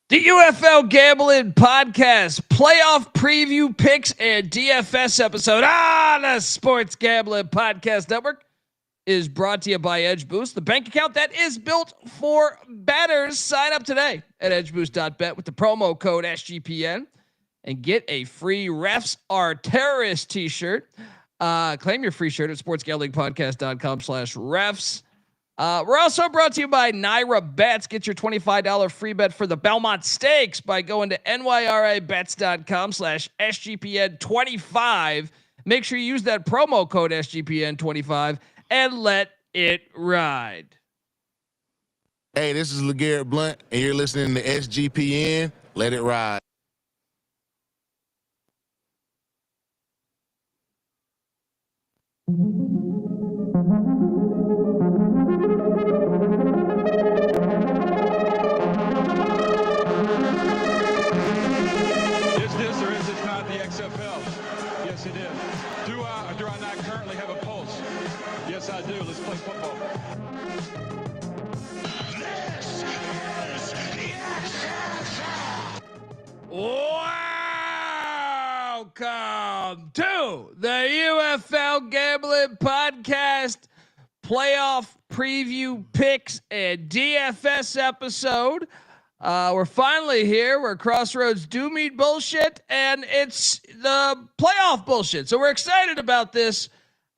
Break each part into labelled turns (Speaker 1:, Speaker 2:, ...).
Speaker 1: The UFL Gambling Podcast playoff preview picks and DFS episode on the Sports Gambling Podcast Network is brought to you by Edge Boost, the bank account that is built for bettors. Sign up today at edgeboost.bet with the promo code SGPN and get a free Refs Are Terrorists t-shirt. Claim your free shirt at sportsgamblingpodcast.com/refs. We're also brought to you by Naira Bets. Get your $25 free bet for the Belmont Stakes by going to nyrabets.com/SGPN25. Make sure you use that promo code SGPN25 and let it ride.
Speaker 2: Hey, this is LeGarrette Blunt, and you're listening to SGPN. Let it ride.
Speaker 3: Is this or is this not the XFL? Yes, it is. Do I or do I not currently have a pulse? Yes, I do. Let's play football.
Speaker 4: This is the XFL.
Speaker 1: Welcome to the UFL Gambling Podcast playoff preview picks and DFS episode. We're finally here where crossroads do meet bullshit, and it's the playoff bullshit. So we're excited about this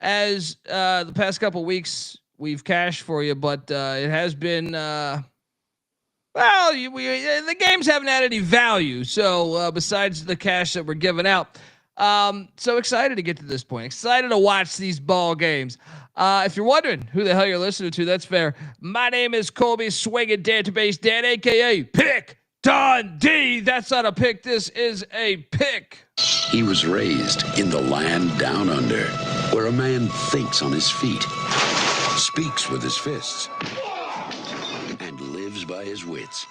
Speaker 1: as the past couple weeks we've cashed for you, but it has been the games haven't had any value. So besides the cash that we're giving out, so excited to get to this point. Excited to watch these ball games. If you're wondering who the hell you're listening to, that's fair. My name is Colby Swinging Database Dan, aka Pick Dundee. That's not a pick. This is a pick.
Speaker 5: He was raised in the land down under, where a man thinks on his feet, speaks with his fists, and lives by his wits.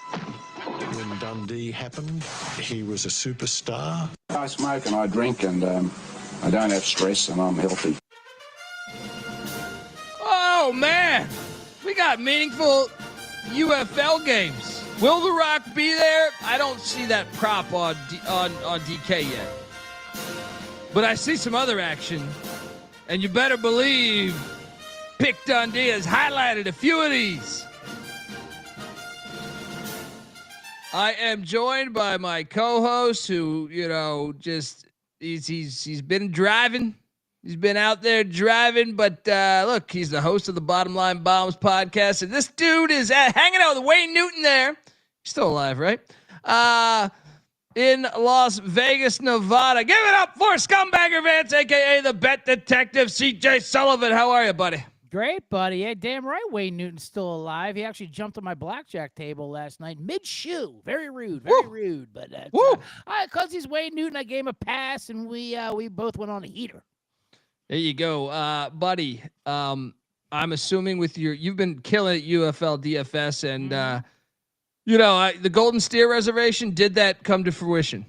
Speaker 6: When Dundee happened, he was a superstar.
Speaker 7: I smoke and I drink and I don't have stress and I'm healthy.
Speaker 1: Oh man, we got meaningful UFL games. Will The Rock be there? I don't see that prop on DK yet, but I see some other action, and you better believe Pick Dundee has highlighted a few of these. I am joined by my co-host, who he's been driving. He's been out there driving, but look, he's the host of the Bottom Line Bombs podcast, and this dude is hanging out with Wayne Newton there. He's still alive, right? In Las Vegas, Nevada. Give it up for Scumbagger Vance, a.k.a. the Bet Detective, CJ Sullivan. How are you, buddy?
Speaker 8: Great, buddy. Yeah, damn right Wayne Newton's still alive. He actually jumped on my blackjack table last night mid-shoe. Very rude, very rude. But because he's Wayne Newton, I gave him a pass, and we both went on a heater.
Speaker 1: There you go, buddy. I'm assuming with you've been killing it UFL DFS, and the Golden Steer reservation, did that come to fruition?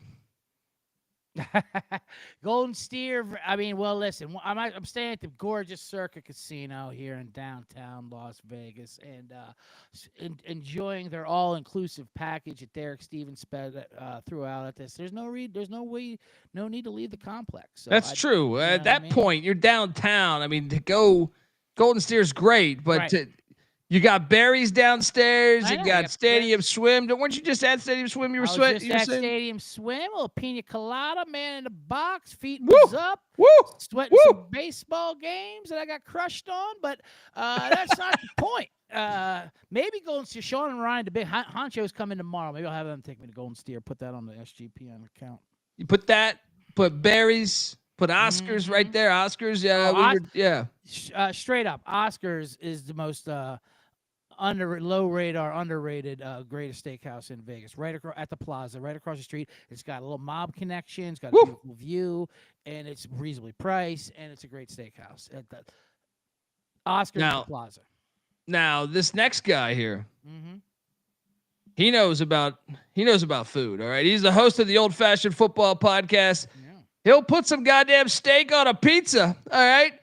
Speaker 8: Golden Steer. I mean, well, listen, I'm staying at the gorgeous Circa Casino here in downtown Las Vegas, and enjoying their all-inclusive package that Derek Stevens threw out at this. There's no need to leave the complex. So
Speaker 1: that's true. At that point, you're downtown. I mean, to go Golden Steer's great, but
Speaker 8: right.
Speaker 1: You got Barry's downstairs. You got Stadium Swim. Weren't you just at Stadium Swim? You were sweating.
Speaker 8: Stadium Swim, a little pina colada, man in the box, feet was up, sweating some baseball games that I got crushed on. But that's not the point. Maybe Golden Steer, Sean and Ryan, the big honchos, coming tomorrow. Maybe I'll have them take me to Golden Steer. Put that on the SGPN account.
Speaker 1: You put Barry's. Put Oscars right there. Oscars,
Speaker 8: straight up, Oscars is the most low radar, underrated, greatest steakhouse in Vegas. Right across at the Plaza, right across the street. It's got a little mob connection. It's got a beautiful view, and it's reasonably priced, and it's a great steakhouse at the Oscars at the Plaza. Now,
Speaker 1: this next guy here, he knows about food. All right, he's the host of the Old Fashioned Football Podcast. Yeah. He'll put some goddamn steak on a pizza. All right.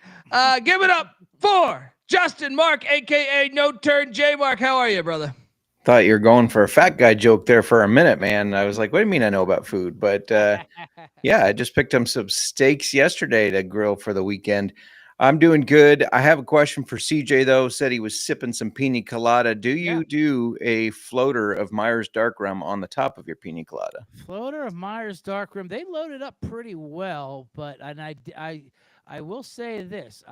Speaker 1: Give it up for Justin Mark, a.k.a. No Turn Jmark. How are you, brother?
Speaker 9: thought you were going for a fat guy joke there for a minute, man. I was like, what do you mean I know about food? But yeah, I just picked up some steaks yesterday to grill for the weekend. I'm doing good. I have a question for CJ, though. Said he was sipping some pina colada. Do you do a floater of Myers Dark Rum on the top of your pina colada?
Speaker 8: Floater of Myers Dark Rum. They load it up pretty well, but I will say this.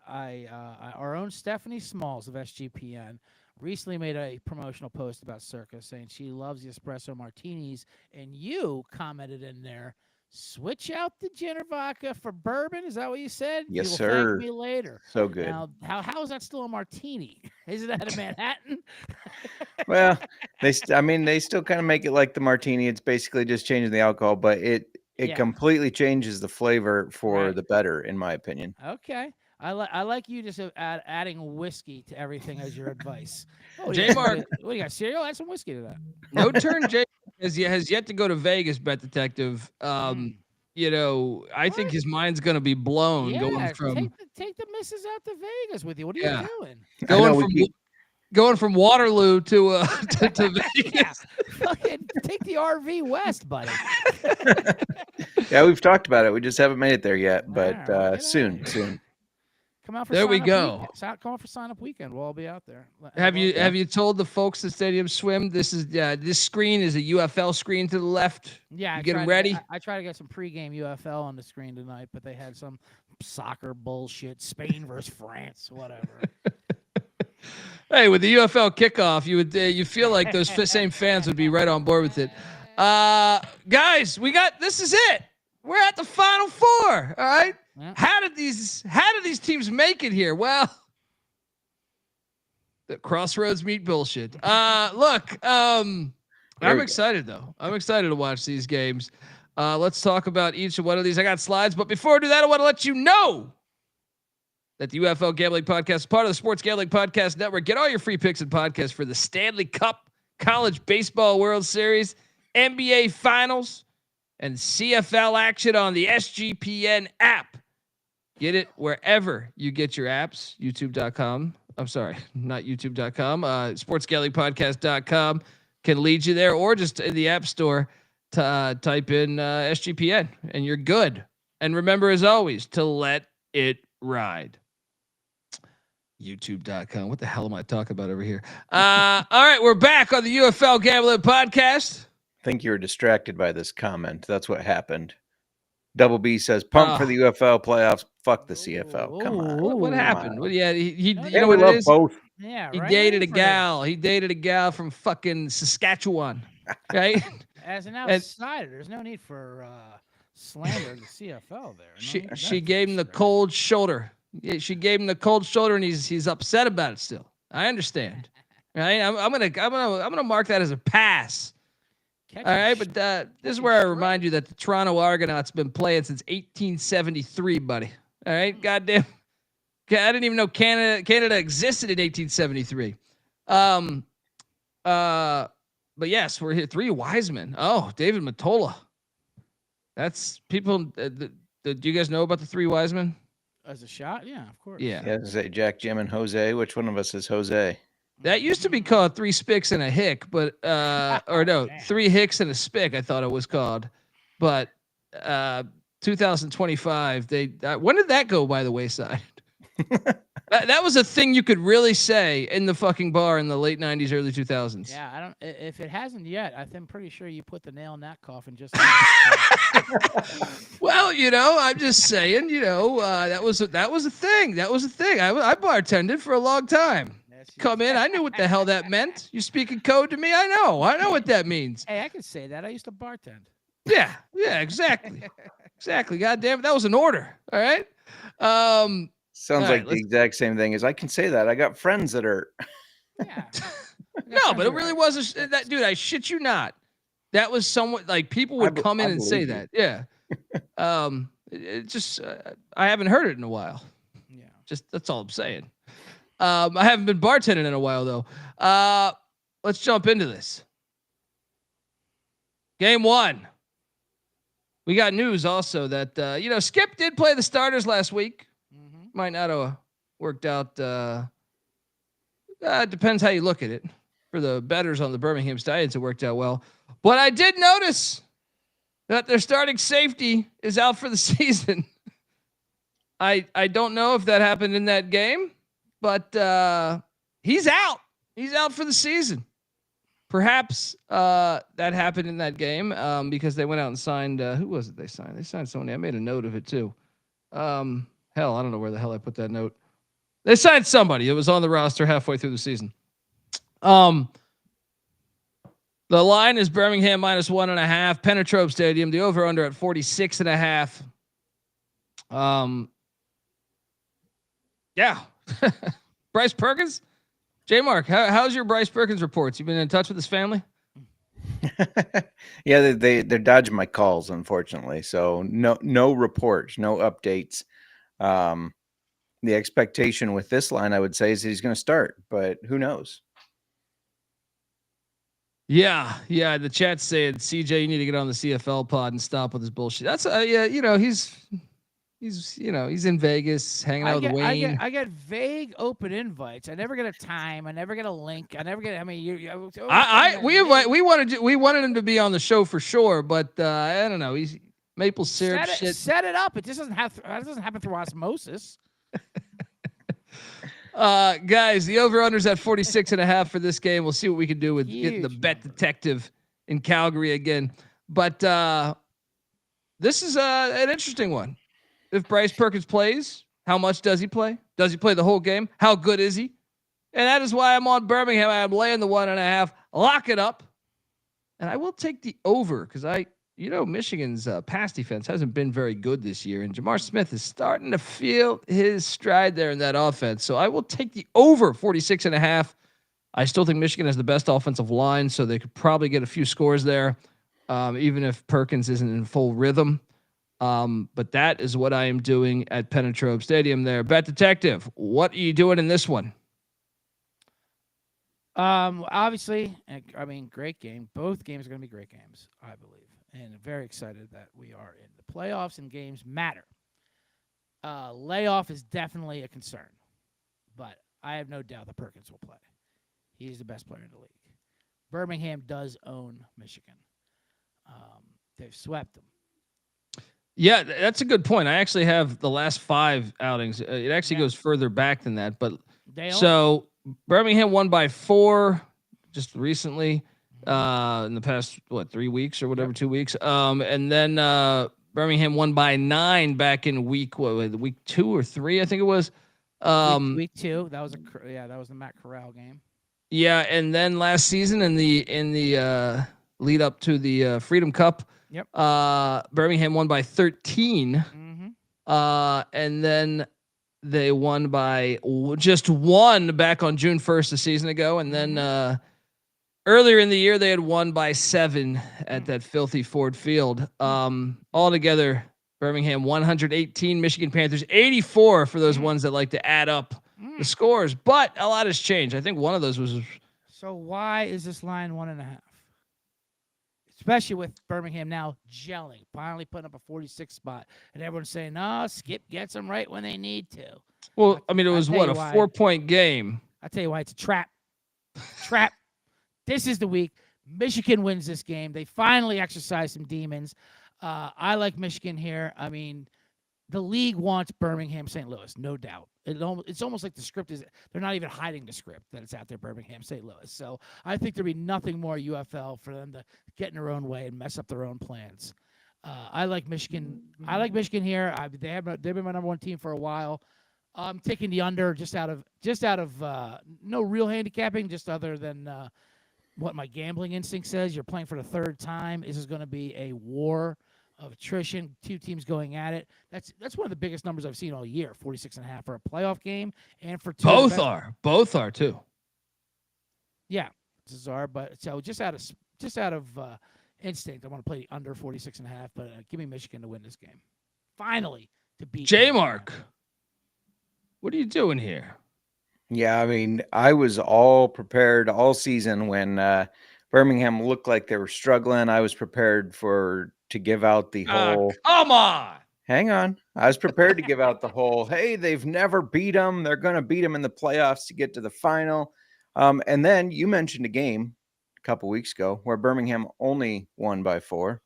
Speaker 8: Our own Stephanie Smalls of SGPN recently made a promotional post about Circa saying she loves the espresso martinis, and you commented in there, switch out the gin or vodka for bourbon. Is that what you said?
Speaker 9: Yes,
Speaker 8: you will
Speaker 9: sir.
Speaker 8: Thank me later.
Speaker 9: So good.
Speaker 8: Now, how is that still a martini? Isn't that a Manhattan?
Speaker 9: Well, they still kind of make it like the martini. It's basically just changing the alcohol, but it completely changes the flavor for the better, in my opinion.
Speaker 8: Okay. I like you just adding whiskey to everything as your advice.
Speaker 1: Jmark,
Speaker 8: what do you got? Cereal? Add some whiskey to that.
Speaker 1: No turn. J has yet to go to Vegas, Bet Detective. You know, I think his mind's gonna be blown going from
Speaker 8: take the missus out to Vegas with you. What are you doing?
Speaker 1: Going from Waterloo to Vegas.
Speaker 8: Fucking take the RV west, buddy.
Speaker 9: Yeah, we've talked about it. We just haven't made it there yet, but soon.
Speaker 8: Come out for
Speaker 1: there we go.
Speaker 8: Come out for sign up weekend. We'll all be out there.
Speaker 1: Have you told the folks at Stadium Swim this screen is a UFL screen to the left?
Speaker 8: Yeah,
Speaker 1: you get them ready.
Speaker 8: I try to get some pregame UFL on the screen tonight, but they had some soccer bullshit, Spain versus France, whatever.
Speaker 1: Hey, with the UFL kickoff, you feel like those same fans would be right on board with it. Guys, this is it. We're at the Final Four. All right. Yeah. How did these teams make it here? Well, the crossroads meet bullshit. Look, I'm excited though. I'm excited to watch these games. Let's talk about each one of these. I got slides, but before I do that, I want to let you know that the UFL Gambling Podcast is part of the Sports Gambling Podcast Network. Get all your free picks and podcasts for the Stanley Cup, College Baseball World Series, NBA Finals, and CFL action on the SGPN app. Get it wherever you get your apps. YouTube.com. I'm sorry, not YouTube.com. SportsGamblingPodcast.com can lead you there, or just in the App Store to type in SGPN, and you're good. And remember, as always, to let it ride. YouTube.com. What the hell am I talking about over here? All right, we're back on the UFL Gambling Podcast.
Speaker 9: I think you were distracted by this comment. That's what happened. Double B says, "Pump for the UFL playoffs. Fuck the CFL." Come on.
Speaker 1: What happened? Well, yeah, he you
Speaker 9: know
Speaker 1: what
Speaker 9: it
Speaker 1: is?
Speaker 9: Both.
Speaker 8: Yeah,
Speaker 1: he dated a gal. He dated a gal from fucking Saskatchewan, right?
Speaker 8: As an outsider, there's no need for slander the CFL there.
Speaker 1: She gave him the cold shoulder. Yeah, she gave him the cold shoulder, and he's upset about it still. I understand. Right? I'm gonna mark that as a pass. All right, but this is where I remind you that the Toronto Argonauts have been playing since 1873, buddy. All right, goddamn. I didn't even know Canada existed in 1873. But yes, we're here. 3 Wisemen. Oh, David Matola. That's people. Do you guys know about the 3 Wisemen?
Speaker 8: As a shot, yeah, of course.
Speaker 1: Yeah.
Speaker 9: Is it Jack, Jim, and Jose? Which one of us is Jose?
Speaker 1: That used to be called 3 Spicks and a Hick, but or no, 3 Hicks and a Spick. I thought it was called, but 2025. When did that go by the wayside? that was a thing you could really say in the fucking bar in the late 90s, early 2000s.
Speaker 8: Yeah, I don't. If it hasn't yet, I'm pretty sure you put the nail in that coffin just.
Speaker 1: Well, I'm just saying. That was a thing. That was a thing. I bartended for a long time. Come in. I knew what the hell that meant. You speaking code to me? I know what that means.
Speaker 8: Hey, I can say that. I used to bartend.
Speaker 1: Yeah, exactly. Exactly. God damn it. That was an order. All right.
Speaker 9: Sounds like the exact same thing as I can say that. I got friends that are.
Speaker 8: Yeah.
Speaker 1: No, but it really was that dude. I shit you not. That was somewhat like people would come in and say that. Yeah. It just I haven't heard it in a while.
Speaker 8: Yeah.
Speaker 1: Just that's all I'm saying. I haven't been bartending in a while though. Let's jump into this. Game 1. We got news also that Skip did play the starters last week. Might not have worked out. Depends how you look at it. for the bettors on the Birmingham Stallions, it worked out well. But I did notice that their starting safety is out for the season. I don't know if that happened in that game, but he's out. He's out for the season. Perhaps that happened in that game because they went out and signed. Who was it they signed? They signed somebody. I made a note of it too. Hell, I don't know where the hell I put that note. They signed somebody. It was on the roster halfway through the season. The line is Birmingham -1.5. Penetrope Stadium. The over/under at 46.5. Yeah. Bryce Perkins. Jmark, how's your Bryce Perkins reports? You been in touch with his family?
Speaker 9: Yeah, they're dodging my calls, unfortunately. So no reports, no updates. The expectation with this line, I would say, is he's going to start, but who knows?
Speaker 1: Yeah. The chat's saying, CJ, you need to get on the CFL pod and stop with his bullshit. That's yeah, he's in Vegas hanging out with Wayne.
Speaker 8: I get vague open invites. I never get a time. I never get a link. I never get. I mean,
Speaker 1: we wanted him to be on the show for sure, but I don't know. He's maple syrup shit.
Speaker 8: Set it up. It just doesn't happen through osmosis.
Speaker 1: Guys, the over/under's at 46.5 for this game. We'll see what we can do with getting the bet detective in Calgary again. But this is an interesting one. If Bryce Perkins plays, how much does he play? Does he play the whole game? How good is he? And that is why I'm on Birmingham. I'm laying the 1.5. Lock it up. And I will take the over because Michigan's pass defense hasn't been very good this year. And Jamar Smith is starting to feel his stride there in that offense. So I will take the over 46.5. I still think Michigan has the best offensive line, so they could probably get a few scores there, even if Perkins isn't in full rhythm. But that is what I am doing at Penetrope Stadium there. Bet Detective, what are you doing in this one?
Speaker 8: Obviously, I mean, great game. Both games are going to be great games, I believe. And very excited that we are in the playoffs and games matter. Layoff is definitely a concern, but I have no doubt that Perkins will play. He's the best player in the league. Birmingham does own Michigan. They've swept them.
Speaker 1: Yeah, that's a good point. I actually have the last 5 outings. It actually goes further back than that, but so Birmingham won by 4 just recently. In the past 3 weeks or whatever, 2 weeks. And then Birmingham won by 9 back in week 2 or 3, I think it was.
Speaker 8: Week 2. That was the Matt Corral game.
Speaker 1: Yeah, and then last season in the lead up to the Freedom Cup, Birmingham won by 13. And then they won by just 1 back on June 1st a season ago, and then earlier in the year, they had won by 7 at that filthy Ford Field. Altogether, Birmingham 118, Michigan Panthers 84 for those ones that like to add up the scores. But a lot has changed. I think one of those was.
Speaker 8: So why is this line 1.5? Especially with Birmingham now gelling, finally putting up a 46 spot, and everyone's saying, "No, Skip gets them right when they need to."
Speaker 1: Well, I mean, it was a 4-point game.
Speaker 8: I tell you why, it's a trap. Trap. This is the week. Michigan wins this game. They finally exercise some demons. I like Michigan here. I mean, the league wants Birmingham, St. Louis, no doubt. It's almost like the script is, they're not even hiding the script that it's out there, Birmingham, St. Louis. So I think there'll be nothing more UFL for them to get in their own way and mess up their own plans. I like Michigan. I like Michigan here. They've been my number 1 team for a while. I'm taking the under just out of no real handicapping, just other than what my gambling instinct says. You're playing for the 3rd time. This is going to be a war of attrition. 2 teams going at it. That's one of the biggest numbers I've seen all year. 46.5 for a playoff game, and for 2.
Speaker 1: Both are too.
Speaker 8: Yeah, bizarre. But so just out of instinct, I want to play under 46.5. But give me Michigan to win this game. Finally, to beat
Speaker 1: Jmark. What are you doing here?
Speaker 9: Yeah, I mean, I was all prepared all season when Birmingham looked like they were struggling. I was prepared to give out the whole.
Speaker 1: Come on.
Speaker 9: Hang on. I was prepared to give out the whole, hey, they've never beat them. They're going to beat them in the playoffs to get to the final. And then you mentioned a game a couple weeks ago where Birmingham only won by 4,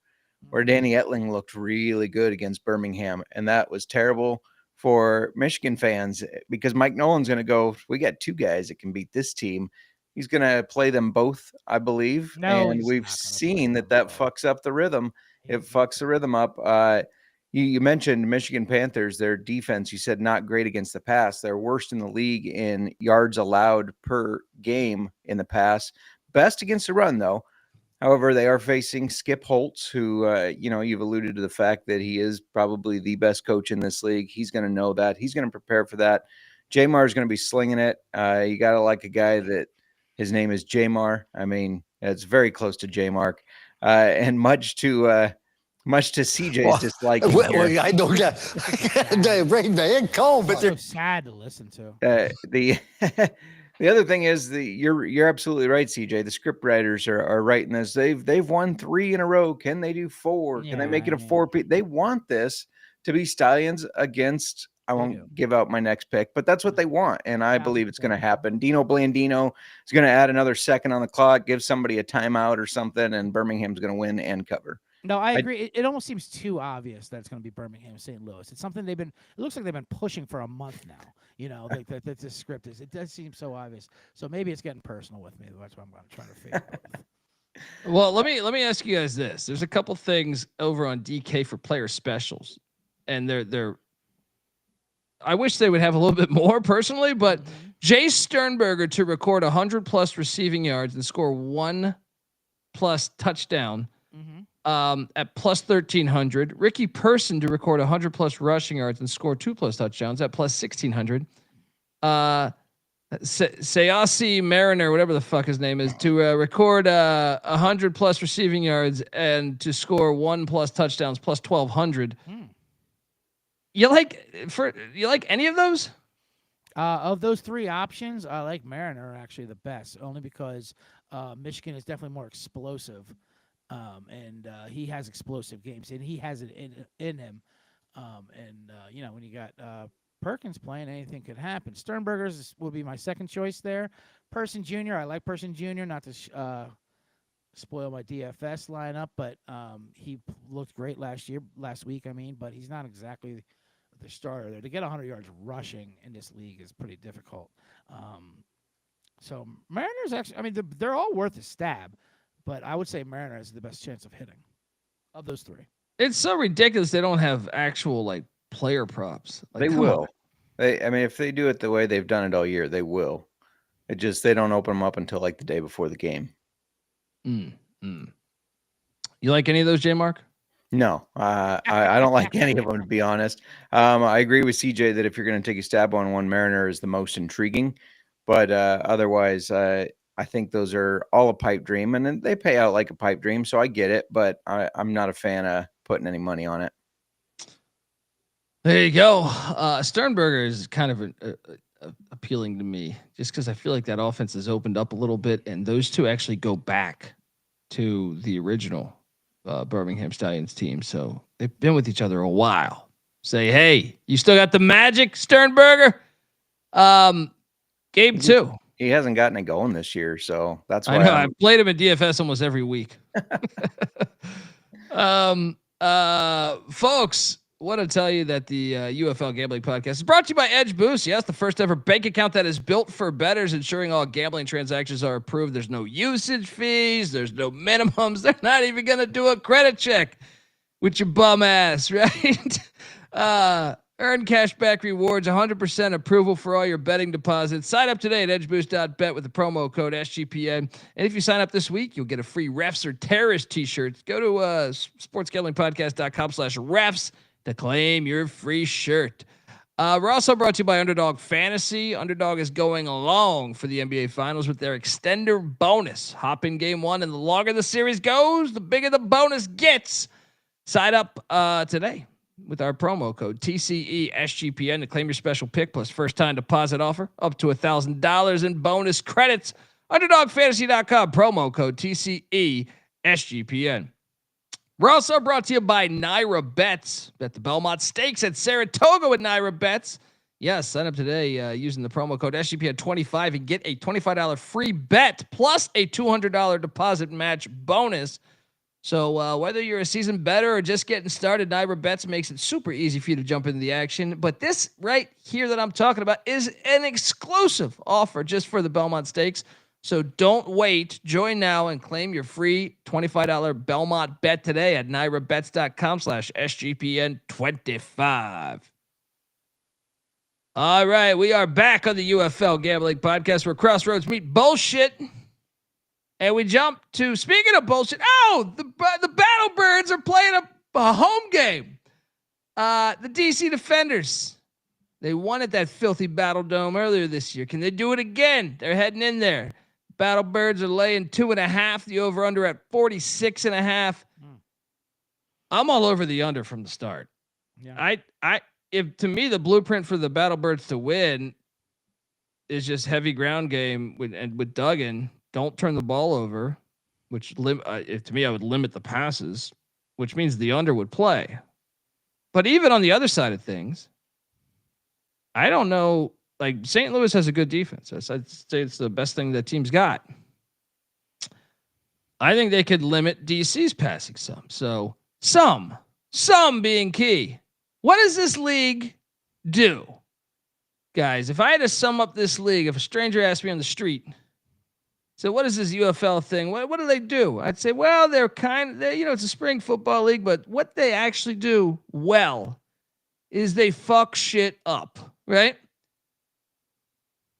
Speaker 9: where Danny Etling looked really good against Birmingham, and that was terrible for Michigan fans because Mike Nolan's going to go, we got 2 guys that can beat this team. He's going to play them both, I believe,
Speaker 8: No,
Speaker 9: and
Speaker 8: he's
Speaker 9: we've
Speaker 8: not gonna play
Speaker 9: seen
Speaker 8: them
Speaker 9: that
Speaker 8: both.
Speaker 9: fucks up the rhythm. It
Speaker 8: He-
Speaker 9: fucks the rhythm up. You mentioned Michigan Panthers, their defense, you said not great against the pass. They're worst in the league in yards allowed per game in the pass. Best against the run, though. However, they are facing Skip Holtz, who, you've alluded to the fact that he is probably the best coach in this league. He's going to know that. He's going to prepare for that. Jmar is going to be slinging it. You got to like a guy that his name is Jmar. I mean, it's very close to Jmark. And much to CJ's disliking here.
Speaker 6: I know that. The rain man cold, but
Speaker 8: so sad to listen to.
Speaker 9: The the other thing is you're absolutely right, CJ. The script writers are writing this. They've won 3 in a row. Can they do 4? Can they make it a 4? They want this to be Stallions against. I won't give out my next pick, but that's what they want, and I believe it's going to happen. Dino Blandino is going to add another second on the clock, give somebody a timeout or something, and Birmingham's going to win and cover.
Speaker 8: No, I agree. It almost seems too obvious that it's going to be Birmingham, St. Louis. It's something they've been. It looks like they've been pushing for a month now. That this script is. It does seem so obvious. So maybe it's getting personal with me. That's what I'm going to try to figure out.
Speaker 1: Well, let me ask you guys this. There's a couple things over on DK for player specials, and they're. I wish they would have a little bit more personally, but Jay Sternberger to record 100+ receiving yards and score 1+ touchdown. At plus 1,300. Ricky Person to record 100+ rushing yards and score 2+ touchdowns at plus 1,600. Sayasi Mariner, whatever the fuck his name is, to record 100+ receiving yards and to score 1+ touchdowns plus 1,200. You like any of those?
Speaker 8: Of those 3 options, I like Mariner actually the best, only because Michigan is definitely more explosive. And he has explosive games, and he has it in him. When you got Perkins playing, anything could happen. Sternberger's will be my second choice there. Person Jr., I like Person Jr., not to spoil my DFS lineup, but he looked great last week, but he's not exactly the starter there. To get 100 yards rushing in this league is pretty difficult. So Mariners actually, they're all worth a stab. But I would say Mariner has the best chance of hitting of those 3.
Speaker 1: It's so ridiculous they don't have actual player props.
Speaker 9: They will. If they do it the way they've done it all year, they will. It just they don't open them up until the day before the game.
Speaker 1: You like any of those, Jmark?
Speaker 9: No, I don't like any of them, to be honest. I agree with CJ that if you're going to take a stab on one, Mariner is the most intriguing. But otherwise, I think those are all a pipe dream, and they pay out like a pipe dream, so I get it, but I'm not a fan of putting any money on it.
Speaker 1: There you go. Sternberger is kind of appealing to me just because I feel like that offense has opened up a little bit, and those 2 actually go back to the original Birmingham Stallions team, so they've been with each other a while. Say, hey, you still got the magic, Sternberger? Game 2.
Speaker 9: He hasn't gotten it going this year, so that's why
Speaker 1: I know. I've played him at DFS almost every week. Folks, want to tell you that the UFL Gambling Podcast is brought to you by Edge Boost. Yes, the first ever bank account that is built for bettors, ensuring all gambling transactions are approved. There's no usage fees. There's no minimums. They're not even going to do a credit check with your bum ass, right? Earn cash back rewards, 100% approval for all your betting deposits. Sign up today at edgeboost.bet with the promo code SGPN. And if you sign up this week, you'll get a free Refs or Terrorist t-shirt. Go to sportsgamblingpodcast.com/refs to claim your free shirt. We're also brought to you by Underdog Fantasy. Underdog is going along for the NBA Finals with their extender bonus. Hop in game 1, and the longer the series goes, the bigger the bonus gets. Sign up today with our promo code TCESGPN to claim your special pick plus first-time deposit offer up to $1,000 in bonus credits. UnderdogFantasy.com, promo code TCESGPN. We're also brought to you by Naira Bets. Bet the Belmont Stakes at Saratoga with Naira Bets. Yes, sign up today using the promo code SGPN25 and get a $25 free bet plus a $200 deposit match bonus. So whether you're a seasoned bettor or just getting started, NYRA Bets makes it super easy for you to jump into the action. But this right here that I'm talking about is an exclusive offer just for the Belmont Stakes. So don't wait. Join now and claim your free $25 Belmont bet today at nyrabets.com/SGPN25. All right, we are back on the UFL Gambling Podcast where crossroads meet bullshit. And we jump to, speaking of bullshit, the Battle Birds are playing a home game. The DC Defenders, they won at that filthy Battle Dome earlier this year. Can they do it again? They're heading in there. Battle Birds are laying 2.5. The over-under at 46.5. I'm all over the under from the start. Yeah. If to me the blueprint for the Battle Birds to win is just heavy ground game with Duggan. Don't turn the ball over, which to me I would limit the passes, which means the under would play. But even on the other side of things, I don't know. Like St. Louis has a good defense. I'd say it's the best thing that team's got. I think they could limit DC's passing some. So some being key. What does this league do? Guys, if I had to sum up this league, if a stranger asked me on the street, so what is this UFL thing? What do they do? I'd say, well, they're it's a spring football league, but what they actually do well is they fuck shit up, right?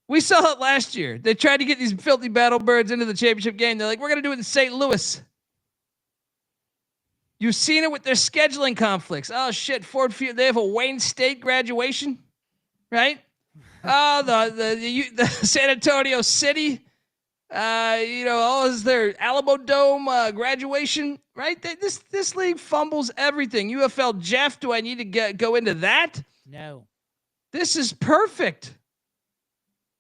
Speaker 1: We saw it last year. They tried to get these filthy Battle Birds into the championship game. They're like, we're going to do it in St. Louis. You've seen it with their scheduling conflicts. Oh shit, Ford Field. They have a Wayne State graduation, right? Oh, the San Antonio City. Is their Alamo Dome graduation, right? This league fumbles everything. UFL Jeff, do I need to go into that?
Speaker 8: No.
Speaker 1: This is perfect.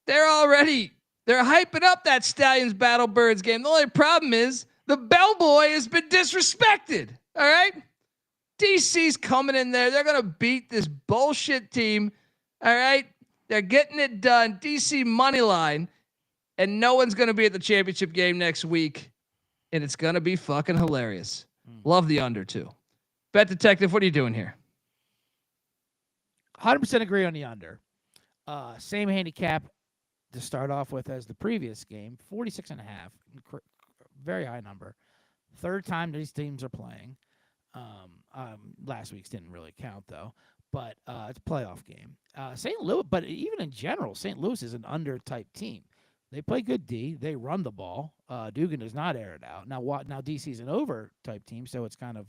Speaker 1: They're hyping up that Stallions Battle Birds game. The only problem is the bellboy has been disrespected. All right. DC's coming in there. They're going to beat this bullshit team. All right. They're getting it done. DC money line. And no one's going to be at the championship game next week. And it's going to be fucking hilarious. Love the under too. Bet Detective, what are you doing here?
Speaker 8: 100% agree on the under. Same handicap to start off with as the previous game, 46.5. Very high number. Third time these teams are playing. Last week's didn't really count though, but it's a playoff game. St. Louis, but even in general, St. Louis is an under type team. They play good D. They run the ball. Dugan does not air it out. Now DC's an over type team, so it's kind of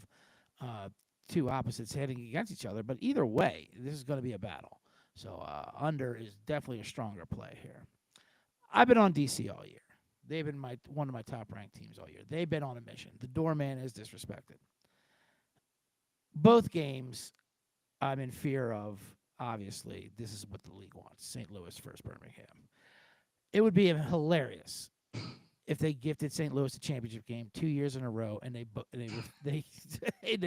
Speaker 8: two opposites heading against each other. But either way, this is going to be a battle. So under is definitely a stronger play here. I've been on DC all year. They've been one of my top ranked teams all year. They've been on a mission. The doorman is disrespected. Both games, I'm in fear of. Obviously, this is what the league wants: St. Louis versus Birmingham. It would be hilarious if they gifted St. Louis a championship game 2 years in a row, and they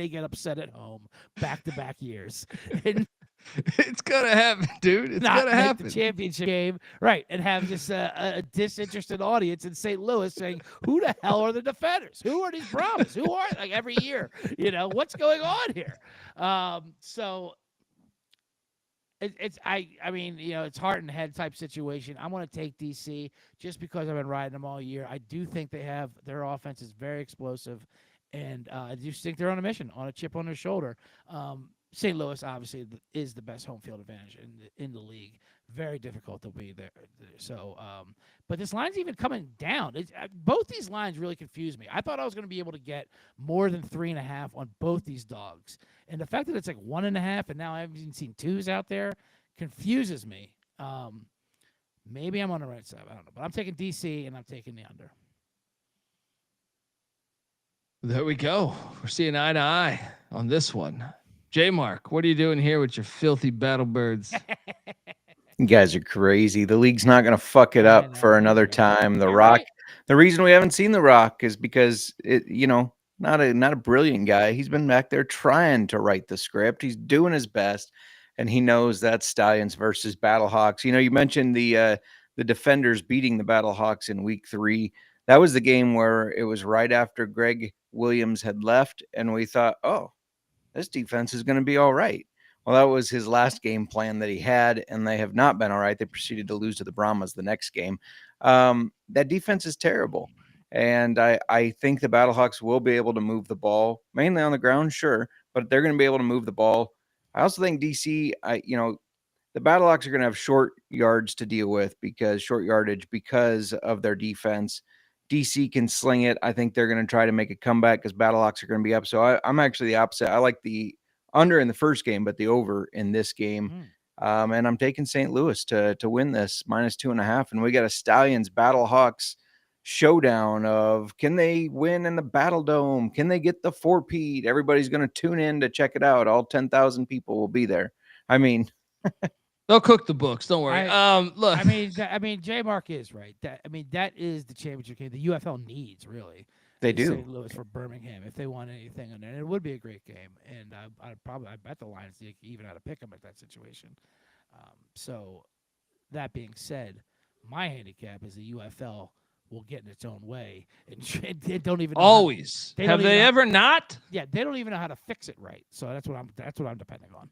Speaker 8: get upset at home back-to-back years. And
Speaker 1: it's gonna happen, dude. It's gonna happen.
Speaker 8: The championship game, right? And have just a disinterested audience in St. Louis saying, "Who the hell are the Defenders? Who are these Brahmas? Who are like every year? What's going on here?" So. It's heart and head type situation. I want to take DC just because I've been riding them all year. I do think their offense is very explosive, and I just think they're on a mission, on a chip on their shoulder. St. Louis obviously is the best home field advantage in the league. Very difficult to be there. So, but this line's even coming down. Both these lines really confuse me. I thought I was going to be able to get more than 3.5 on both these dogs. And the fact that it's like 1.5 and now I haven't even seen 2s out there confuses me. Maybe I'm on the right side. I don't know. But I'm taking DC and I'm taking the under.
Speaker 1: There we go. We're seeing eye to eye on this one. Jmark, what are you doing here with your filthy Battle Birds?
Speaker 9: You guys are crazy. The league's not going to fuck it up for another time. The Rock, the reason we haven't seen The Rock is because not a brilliant guy. He's been back there trying to write the script. He's doing his best. and he knows that's Stallions versus Battlehawks. You know, you mentioned the Defenders beating the Battlehawks in week 3. That was the game where it was right after Greg Williams had left, and we thought, oh, this defense is going to be all right. Well, that was his last game plan that he had, and they have not been all right. They proceeded to lose to the Brahmas the next game. That defense is terrible. And I think the Battlehawks will be able to move the ball, mainly on the ground, sure, but they're going to be able to move the ball. I also think DC, the Battlehawks are going to have short yards to deal with short yardage because of their defense. DC can sling it. I think they're going to try to make a comeback because Battlehawks are going to be up. So I'm actually the opposite. I like the under in the first game, but the over in this game. And I'm taking St. Louis to win this -2.5. And we got a Stallions Battlehawks showdown of, can they win in the Battle Dome? Can they get the 4-peat? Everybody's going to tune in to check it out. All 10,000 people will be there. I mean,
Speaker 1: they'll cook the books. Don't worry. Look,
Speaker 8: I mean, Jmark is right. That is the championship game the UFL needs, really.
Speaker 9: They do.
Speaker 8: St. Louis for Birmingham if they want anything on there. And it would be a great game. And I bet the Lions even how to pick them at that situation. So that being said, my handicap is the UFL will get in its own way and they don't even know
Speaker 1: always. Have they ever not?
Speaker 8: Yeah, they don't even know how to fix it right. So that's what I'm depending on.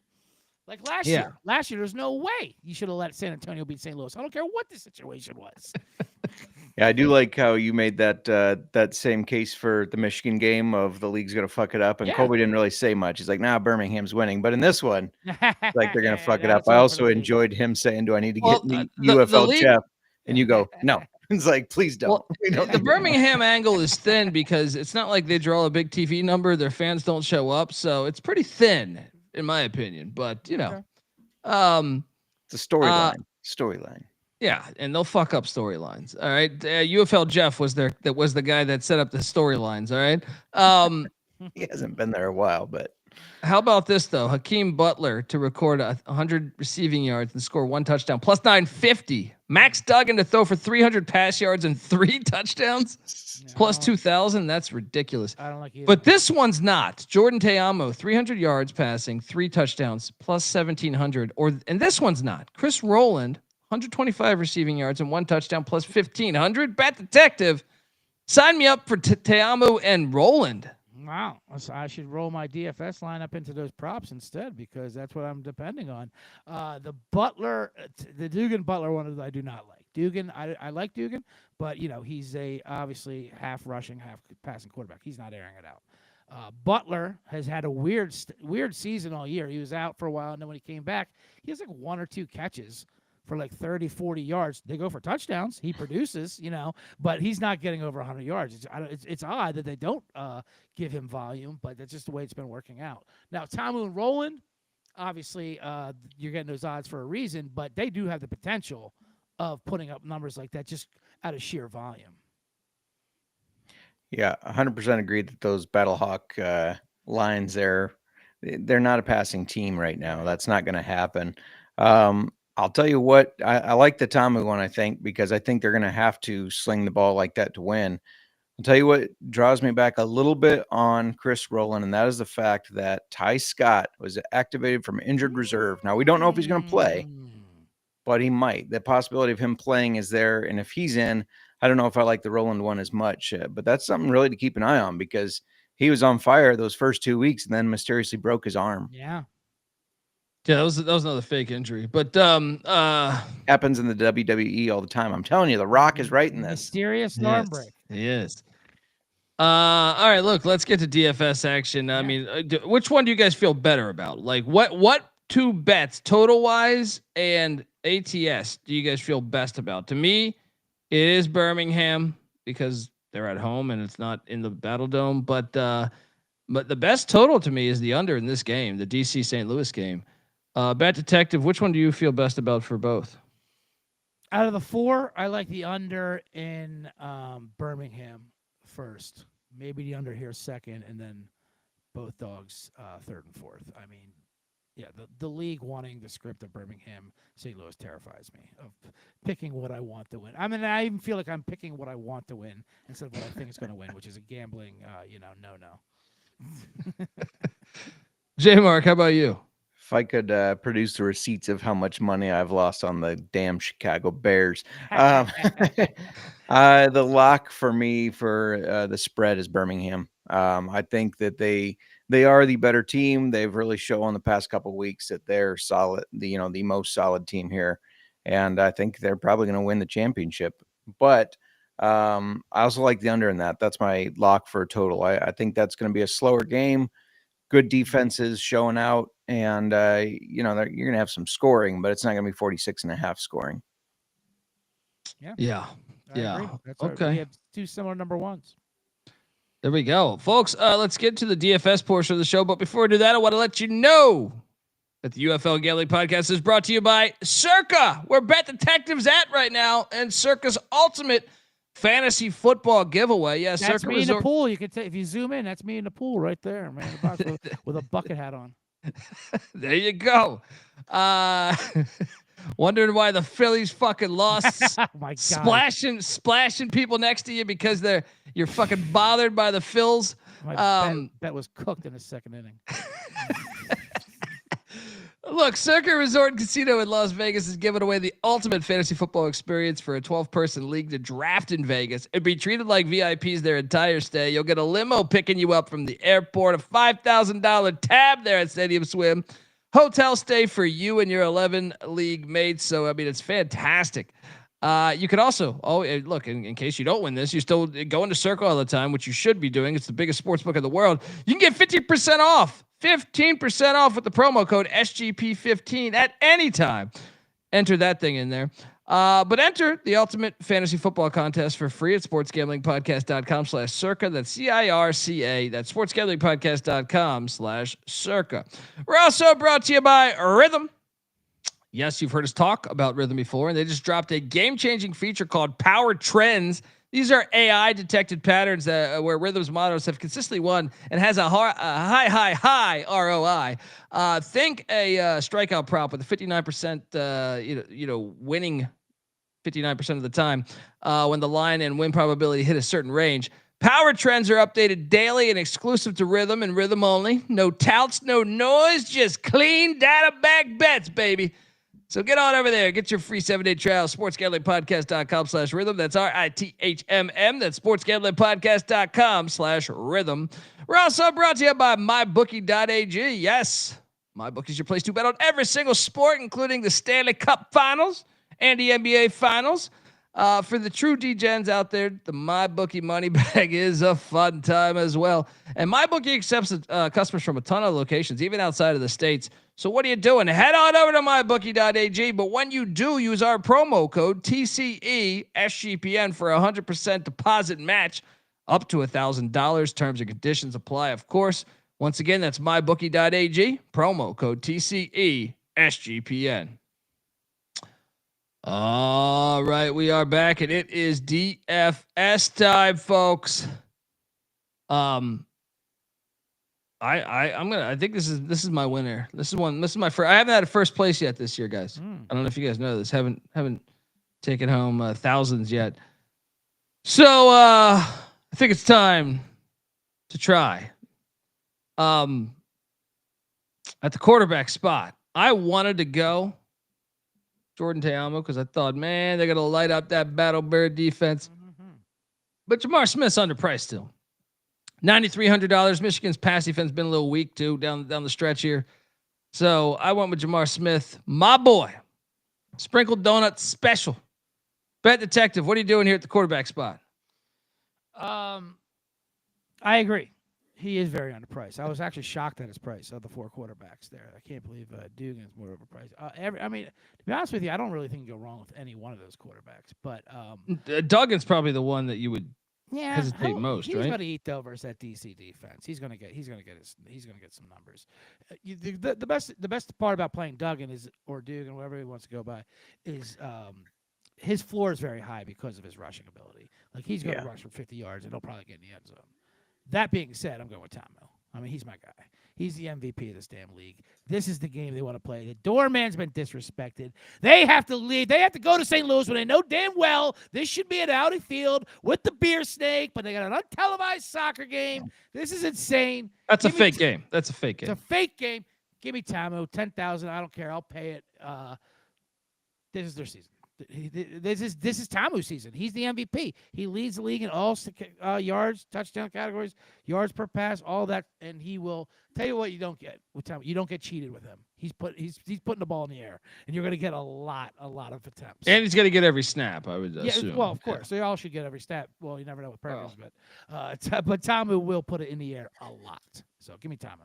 Speaker 8: Like last year. Last year, there's no way you should have let San Antonio beat St. Louis. I don't care what the situation was.
Speaker 9: Yeah, I do like how you made that same case for the Michigan game of the league's going to fuck it up. And Colby didn't really say much. He's like, nah, Birmingham's winning. But in this one, like they're going to fuck it up. I also enjoyed him saying, do I need to get the UFL
Speaker 1: league,
Speaker 9: Jeff? And you go, no. It's like, please don't.
Speaker 1: Well, the Birmingham angle is thin because it's not like they draw a big TV number. Their fans don't show up. So it's pretty thin, in my opinion. But,
Speaker 9: it's a storyline.
Speaker 1: Yeah, and they'll fuck up storylines. All right. UFL Jeff was the guy that set up the storylines. All right.
Speaker 9: He hasn't been there a while, but
Speaker 1: how about this though? Hakeem Butler to record 100 receiving yards and score 1 touchdown, plus 950. Max Duggan to throw for 300 pass yards and 3 touchdowns, plus 2,000. That's ridiculous.
Speaker 8: I don't like either.
Speaker 1: But this one's not. Jordan Teamo, 300 yards passing, 3 touchdowns, plus 1,700. And this one's not. Chris Rowland, 125 receiving yards and 1 touchdown, plus 1,500. Bet Detective, sign me up for Teamo and Rowland.
Speaker 8: Wow. So I should roll my DFS lineup into those props instead because that's what I'm depending on. The Dugan Butler one I do not like. Dugan, I like Dugan, but he's obviously half rushing, half passing quarterback. He's not airing it out. Butler has had a weird season all year. He was out for a while, and then when he came back, he has like 1 or 2 catches for like 30, 40 yards. They go for touchdowns. He produces, but he's not getting over 100 yards. It's odd that they don't give him volume, but that's just the way it's been working out. Now, Tamu and Rowland, obviously, you're getting those odds for a reason, but they do have the potential of putting up numbers like that just out of sheer volume.
Speaker 9: Yeah, 100% agree that those Battlehawk lines they're not a passing team right now. That's not going to happen. I'll tell you what, I like the Tamu one, I think, because I think they're going to have to sling the ball like that to win. I'll tell you what draws me back a little bit on Chris Rowland, and that is the fact that Ty Scott was activated from injured reserve. Now, we don't know if he's going to play, but he might. The possibility of him playing is there, and if he's in, I don't know if I like the Rowland one as much, but that's something really to keep an eye on because he was on fire those first 2 weeks and then mysteriously broke his arm.
Speaker 8: Yeah.
Speaker 1: Yeah, that was another fake injury, but
Speaker 9: happens in the WWE all the time. I'm telling you, The Rock is right in this.
Speaker 8: Mysterious arm break.
Speaker 1: Yes. All right, look, let's get to DFS action. I mean, which one do you guys feel better about? Like, what 2 bets total wise and ATS do you guys feel best about? To me, it is Birmingham because they're at home and it's not in the Battle Dome. But the best total to me is the under in this game, the DC St. Louis game. Bet Detective, which one do you feel best about for both?
Speaker 8: Out of the 4, I like the under in Birmingham first. Maybe the under here second, and then both dogs third and fourth. I mean, yeah, the league wanting the script of Birmingham, St. Louis terrifies me of picking what I want to win. I mean, I even feel like I'm picking what I want to win instead of what I think is going to win, which is a gambling, no.
Speaker 1: Jmark, how about you?
Speaker 9: If I could produce the receipts of how much money I've lost on the damn Chicago Bears. The lock for me for the spread is Birmingham. I think that they are the better team. They've really shown the past couple of weeks that they're solid, the most solid team here. And I think they're probably going to win the championship. But I also like the under in that. That's my lock for a total. I think that's going to be a slower game. Good defenses showing out, and you're going to have some scoring, but it's not going to be 46.5 scoring.
Speaker 1: Yeah.
Speaker 8: I agree. That's we
Speaker 1: Okay.
Speaker 8: have two similar number ones.
Speaker 1: There we go, folks. Let's get to the DFS portion of the show. But before we do that, I want to let you know that the UFL Gambling Podcast is brought to you by Circa, where Bet Detective's at right now, and Circa's ultimate fantasy football giveaway. Yes,
Speaker 8: That's
Speaker 1: Circa
Speaker 8: me in
Speaker 1: Resort.
Speaker 8: the pool. You can if you zoom in, that's me in the pool right there, man. The box with a bucket hat on.
Speaker 1: There you go. Wondering why the Phillies fucking lost.
Speaker 8: Oh my God.
Speaker 1: Splashing people next to you because you're fucking bothered by the Phils.
Speaker 8: My bet was cooked in the second inning.
Speaker 1: Look, Circa Resort and Casino in Las Vegas is giving away the ultimate fantasy football experience for a 12-person league to draft in Vegas and be treated like VIPs their entire stay. You'll get a limo picking you up from the airport, a $5,000 tab there at Stadium Swim, hotel stay for you and your 11 league mates. So, I mean, it's fantastic. You could also, look, in case you don't win this, you're still going to Circa all the time, which you should be doing. It's the biggest sports book in the world. You can get 50% off. 15% off with the promo code SGP15 at any time. Enter that thing in there. But enter the ultimate fantasy football contest for free at sportsgamblingpodcast.com/circa. That's CIRCA. That's sportsgamblingpodcast.com/circa. We're also brought to you by Rhythm. Yes, you've heard us talk about Rhythm before, and they just dropped a game-changing feature called Power Trends. These are AI detected patterns where Rhythm's models have consistently won and has a high ROI. Think a strikeout prop with a 59%, winning 59% of the time when the line and win probability hit a certain range. Power trends are updated daily and exclusive to Rhythm and Rhythm only. No touts, no noise, just clean data-backed bets, baby. So get on over there. Get your free 7-day trial. sportsgamblingpodcast.com/rhythm. That's RITHMM. That's sportsgamblingpodcast.com/rhythm. We're also brought to you by mybookie.ag. Yes, MyBookie is your place to bet on every single sport, including the Stanley Cup Finals and the NBA Finals. For the true D-gens out there, the MyBookie money bag is a fun time as well. And MyBookie accepts customers from a ton of locations, even outside of the States. So what are you doing? Head on over to mybookie.ag. But when you do, use our promo code TCESGPN for a 100% deposit match up to $1,000. Terms and conditions apply, of course. Once again, that's mybookie.ag. Promo code TCESGPN. All right, we are back, and it is DFS time, folks. I think this is my winner. This is my first. I haven't had a first place yet this year, guys. I don't know if you guys know this. Haven't taken home thousands yet. So I think it's time to try. At the quarterback spot, I wanted to go Jordan Teamo because I thought, man, they're gonna light up that Battle Bear defense. But Jamar Smith's underpriced still. $9,300. Michigan's pass defense been a little weak too down the stretch here. So I went with Jmark Smith, my boy. Sprinkled donut special. Bet detective, what are you doing here at the quarterback spot?
Speaker 8: I agree. He is very underpriced. I was actually shocked at his price of the four quarterbacks there. I can't believe Dugan's more overpriced. To be honest with you, I don't really think you go wrong with any one of those quarterbacks. But
Speaker 1: Duggan's probably the one that you would hesitate most,
Speaker 8: he's
Speaker 1: right?
Speaker 8: He's going to eat over that DC defense. He's going to get some numbers. The best part about playing Duggan or Dugan, whatever he wants to go by, is his floor is very high because of his rushing ability. Like he's going to rush for 50 yards and he'll probably get in the end zone. That being said, I'm going with Tomo. I mean, he's my guy. He's the MVP of this damn league. This is the game they want to play. The doorman's been disrespected. They have to leave. They have to go to St. Louis when they know damn well this should be at Audi Field with the beer snake, but they got an untelevised soccer game. This is insane.
Speaker 1: That's a fake game. That's a fake game.
Speaker 8: It's a fake game. Give me Tamu, 10,000. I don't care. I'll pay it. This is their season. This is Tamu's season. He's the MVP. He leads the league in all yards, touchdown categories, yards per pass, all that, and he will tell you what you don't get with Tamu. You don't get cheated with him. He's putting the ball in the air, and you're going to get a lot of attempts.
Speaker 1: And he's going to get every snap, I would assume.
Speaker 8: Well, of course. They all should get every snap. Well, you never know with Perkins, but Tamu will put it in the air a lot. So give me Tamu.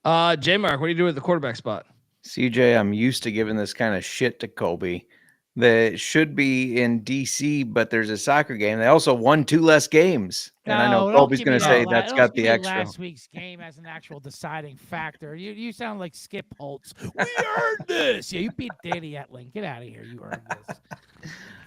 Speaker 1: Jmark, what do you do at the quarterback spot?
Speaker 9: CJ, I'm used to giving this kind of shit to Colby. That should be in DC, but there's a soccer game. They also won 2 less games. And I know Colby's going to say that's got the extra.
Speaker 8: Last week's game as an actual deciding factor. You sound like Skip Holtz. We earned this. Yeah, you beat Danny Etling. Get out of here. You earned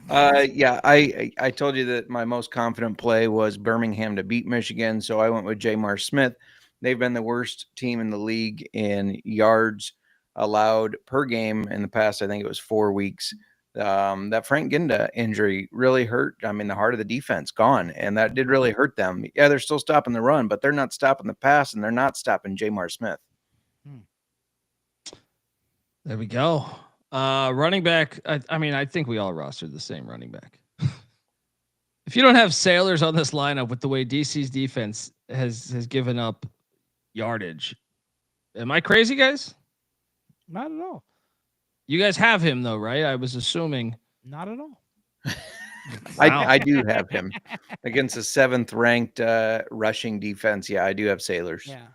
Speaker 8: this.
Speaker 9: Yeah, I told you that my most confident play was Birmingham to beat Michigan, so I went with Jmark Smith. They've been the worst team in the league in yards allowed per game in the past. I think it was 4 weeks. That Frank Ginda injury really hurt. I mean, the heart of the defense gone, and that did really hurt them. Yeah, they're still stopping the run, but they're not stopping the pass, and they're not stopping Jmark Smith.
Speaker 1: There we go. Running back. I think we all rostered the same running back. If you don't have Sailors on this lineup with the way DC's defense has given up yardage, am I crazy, guys?
Speaker 8: Not at all.
Speaker 1: You guys have him though, right? I was assuming.
Speaker 8: Not at all.
Speaker 9: I do have him against the 7th ranked rushing defense. Yeah, I do have Sailors.
Speaker 8: Yeah.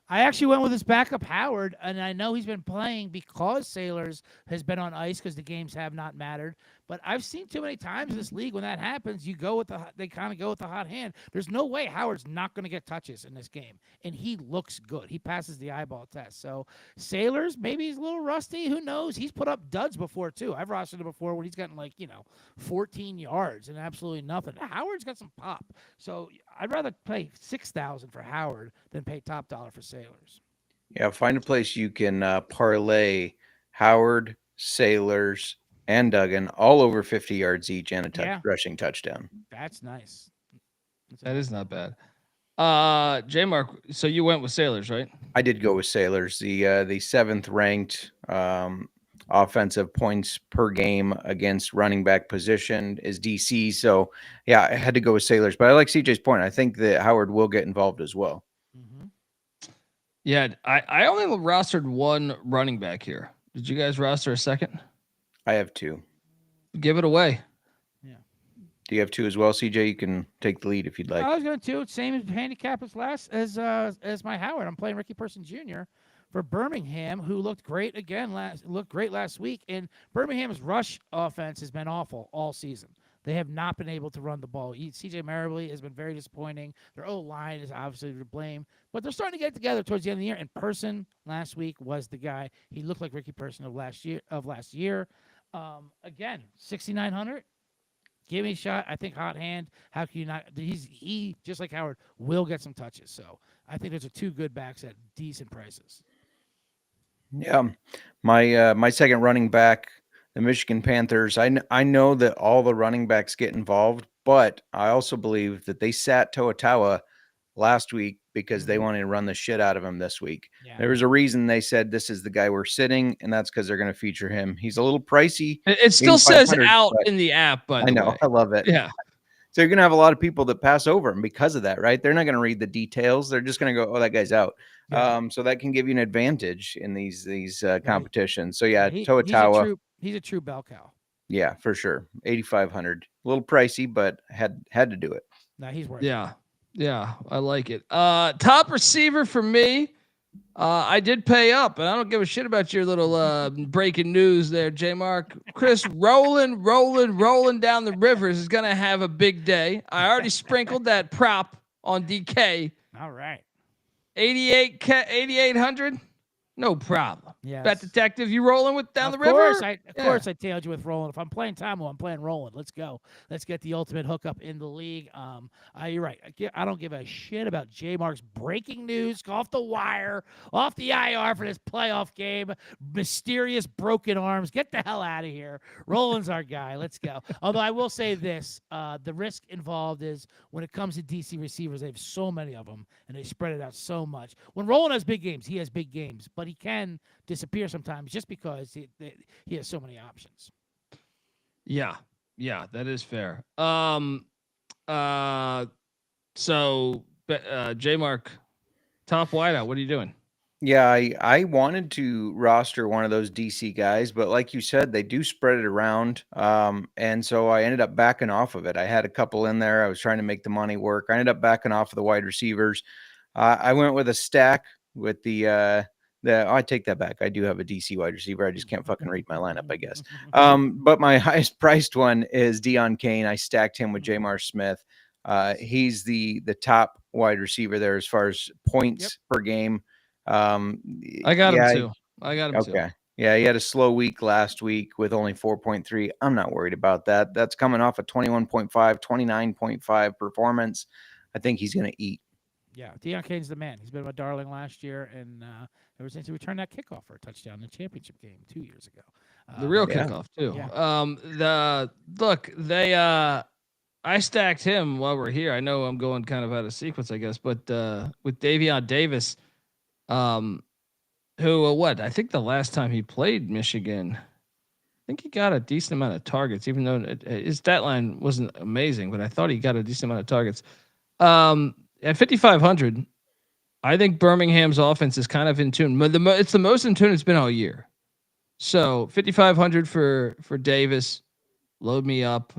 Speaker 8: I actually went with his backup Howard, and I know he's been playing because Sailors has been on ice because the games have not mattered. But I've seen too many times in this league when that happens, they kind of go with the hot hand. There's no way Howard's not going to get touches in this game, and he looks good. He passes the eyeball test. So Sailors, maybe he's a little rusty. Who knows? He's put up duds before too. I've rostered him before when he's gotten 14 yards and absolutely nothing. Howard's got some pop. So I'd rather pay $6,000 for Howard than pay top dollar for Sailors.
Speaker 9: Yeah, find a place you can parlay Howard, Sailors, and Duggan all over 50 yards each and a rushing touchdown.
Speaker 8: That's nice.
Speaker 1: That is not bad. Jmark, so you went with Sailors, right?
Speaker 9: I did go with Sailors. The 7th ranked offensive points per game against running back position is DC. So yeah, I had to go with Sailors. But I like CJ's point. I think that Howard will get involved as well.
Speaker 8: Mm-hmm.
Speaker 1: Yeah, I only rostered one running back here. Did you guys roster a second?
Speaker 9: I have 2.
Speaker 1: Give it away.
Speaker 8: Yeah.
Speaker 9: Do you have 2 as well, CJ? You can take the lead if you'd like.
Speaker 8: I was going to. Same as handicap as my Howard. I'm playing Ricky Person Jr. for Birmingham, who looked great again last week. And Birmingham's rush offense has been awful all season. They have not been able to run the ball. CJ Marable has been very disappointing. Their O-line is obviously to blame, but they're starting to get together towards the end of the year. And Person last week was the guy. He looked like Ricky Person of last year. Again, 6,900. Give me a shot. I think hot hand. How can you not? He just like Howard will get some touches. So I think those are 2 good backs at decent prices.
Speaker 9: Yeah, my second running back, the Michigan Panthers. I know that all the running backs get involved, but I also believe that they sat Toa last week because they wanted to run the shit out of him this week. Yeah. There was a reason they said this is the guy we're sitting, and that's because they're going to feature him. He's a little pricey.
Speaker 1: It still says out in the app, but
Speaker 9: I know. I love it.
Speaker 1: Yeah.
Speaker 9: So you're going to have a lot of people that pass over him because of that, right? They're not going to read the details. They're just going to go, oh, that guy's out. Yeah. So that can give you an advantage in these competitions. So yeah, Toa.
Speaker 8: He's a true bell cow.
Speaker 9: Yeah, for sure. 8,500. A little pricey, but had to do it.
Speaker 8: No, he's worth
Speaker 1: it. Yeah, I like it. Top receiver for me. I did pay up, and I don't give a shit about your little breaking news there, Jmark. Chris rolling down the rivers is gonna have a big day. I already sprinkled that prop on DK.
Speaker 8: All right.
Speaker 1: 8,800. No problem.
Speaker 8: Yes.
Speaker 1: Bet Detective, you rolling with down the
Speaker 8: Of course,
Speaker 1: river?
Speaker 8: Of course, I tailed you with rolling. If I'm playing Tamo, I'm playing rolling. Let's go. Let's get the ultimate hookup in the league. You're right. I don't give a shit about Jmark's breaking news off the wire, off the IR for this playoff game. Mysterious broken arms. Get the hell out of here. Roland's our guy. Let's go. Although I will say this: the risk involved is when it comes to DC receivers, they have so many of them and they spread it out so much. When Roland has big games, he has big games, but he can disappear sometimes just because he has so many options.
Speaker 1: Yeah, that is fair. So Jmark, top wideout. What are you doing?
Speaker 9: Yeah, I wanted to roster one of those DC guys, but like you said, they do spread it around. And so I ended up backing off of it. I had a couple in there. I was trying to make the money work. I ended up backing off of the wide receivers. I went with a stack with I take that back. I do have a DC wide receiver. I just can't fucking read my lineup, I guess. But my highest priced one is Deion Kane. I stacked him with Jmar Smith. He's the top wide receiver there as far as points per game.
Speaker 1: I got him too.
Speaker 9: Okay. Yeah, he had a slow week last week with only 4.3. I'm not worried about that. That's coming off a 21.5, 29.5 performance. I think he's going to eat.
Speaker 8: Yeah, Deion Kane's the man. He's been my darling last year, and ever since he returned that kickoff for a touchdown in the championship game 2 years ago.
Speaker 1: The real kickoff too. Yeah. I stacked him while we're here. I know I'm going kind of out of sequence, I guess, but with Davion Davis, who I think the last time he played Michigan, I think he got a decent amount of targets, even though his stat line wasn't amazing, but I thought he got a decent amount of targets. At 5,500, I think Birmingham's offense is kind of in tune. It's the most in tune it's been all year. So 5,500 for Davis. Load me up.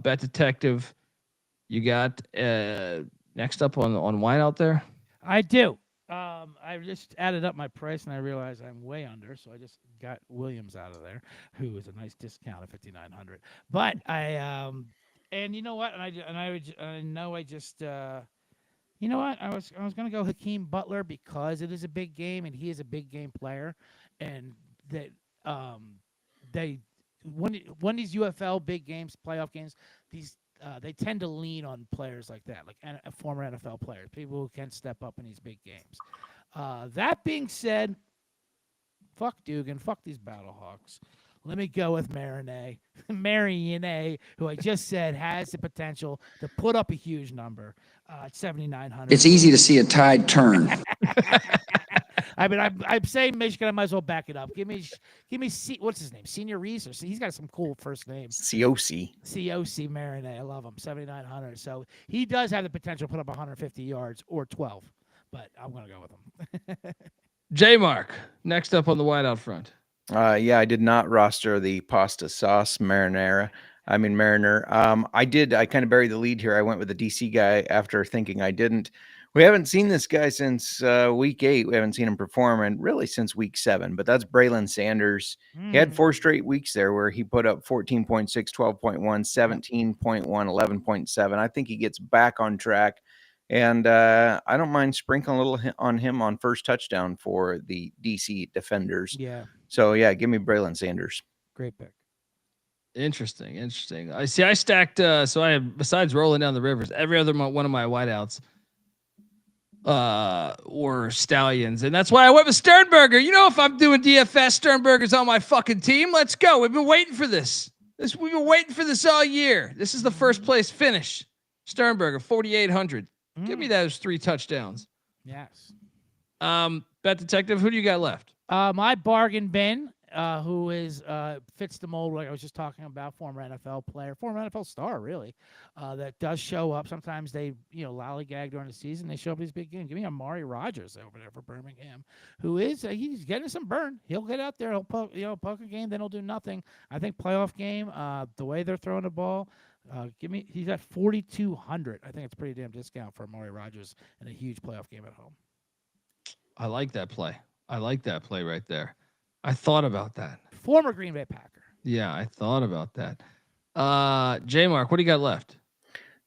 Speaker 1: Bet Detective. You got next up on wine out there?
Speaker 8: I do. I just added up my price and I realized I'm way under, so I just got Williams out of there, who is a nice discount of 5,900. But and you know what? You know what? I was gonna go Hakeem Butler because it is a big game and he is a big game player, and that when these UFL big games, playoff games, they tend to lean on players like that, like former NFL players, people who can step up in these big games. That being said, fuck Dugan, fuck these Battlehawks. Let me go with Marine, who I just said has the potential to put up a huge number at 7,900.
Speaker 7: It's easy to see a tide turn.
Speaker 8: I mean, I'm saying Michigan. I might as well back it up. Give me, what's his name? Senior Reese, or he's got some cool first names.
Speaker 9: COC
Speaker 8: Marine. I love him. 7,900. So he does have the potential to put up 150 yards or 12, but I'm gonna go with him.
Speaker 1: Jmark, next up on the wideout front.
Speaker 9: Yeah, I did not roster the pasta sauce Mariner. I kind of buried the lead here. I went with the DC guy after thinking I didn't. We haven't seen this guy since week 8. We haven't seen him perform, and really since week 7. But that's Braylon Sanders. He had 4 straight weeks there where he put up 14.6, 12.1, 17.1, 11.7. I think he gets back on track. And I don't mind sprinkling a little on him on first touchdown for the DC defenders.
Speaker 8: Yeah.
Speaker 9: So, yeah, give me Braylon Sanders.
Speaker 8: Great pick.
Speaker 1: Interesting. I stacked, so I have, besides rolling down the rivers, every other one of my wideouts were Stallions. And that's why I went with Sternberger. You know, if I'm doing DFS, Sternberger's on my fucking team. Let's go. We've been waiting for this. We've been waiting for this all year. This is the first place finish. Sternberger, 4,800. Give me those 3 touchdowns.
Speaker 8: Yes.
Speaker 1: Bet Detective, who do you got left?
Speaker 8: My bargain bin, who is fits the mold like I was just talking about, former NFL player, former NFL star, really, that does show up. Sometimes they, lollygag during the season. They show up these big games. Give me Amari Rogers over there for Birmingham, who is he's getting some burn. He'll get out there. He'll poke a game, then he'll do nothing. I think playoff game, the way they're throwing the ball. He's at 4,200. I think it's a pretty damn discount for Amari Rogers in a huge playoff game at home.
Speaker 1: I like that play. Right there. I thought about that.
Speaker 8: Former Green Bay Packer.
Speaker 1: Yeah, I thought about that. Jmark, what do you got left?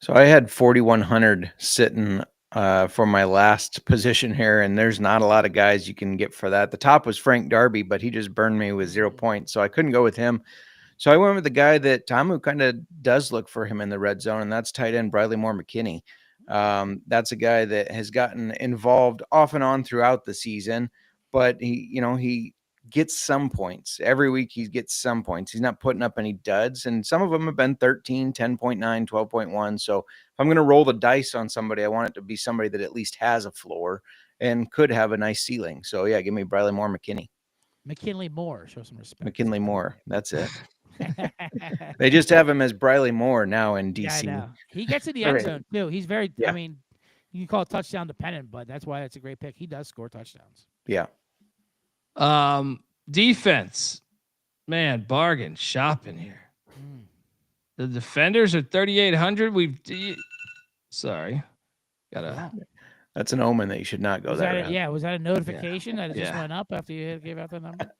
Speaker 9: So I had 4,100 sitting for my last position here, and there's not a lot of guys you can get for that. The top was Frank Darby, but he just burned me with 0 points, so I couldn't go with him. So I went with the guy that Tamu kind of does look for him in the red zone, and that's tight end Briley Moore McKinney. That's a guy that has gotten involved off and on throughout the season, but he gets some points every week. He gets some points. He's not putting up any duds, and some of them have been 13, 10.9, 12.1. So if I'm going to roll the dice on somebody, I want it to be somebody that at least has a floor and could have a nice ceiling. So yeah, give me Briley Moore McKinney.
Speaker 8: McKinley Moore, show some respect.
Speaker 9: McKinley Moore, that's it. They just have him as Briley Moore now in DC.
Speaker 8: Yeah, I know. He gets in the end zone too. He's very. I mean, you can call it touchdown dependent, but that's why it's a great pick. He does score touchdowns.
Speaker 9: Yeah.
Speaker 1: Defense, man, bargain shopping here. The defenders are 3,800. Sorry, gotta.
Speaker 9: That's an omen that you should not go there.
Speaker 8: Yeah, was that a notification that it just went up after you gave out the number?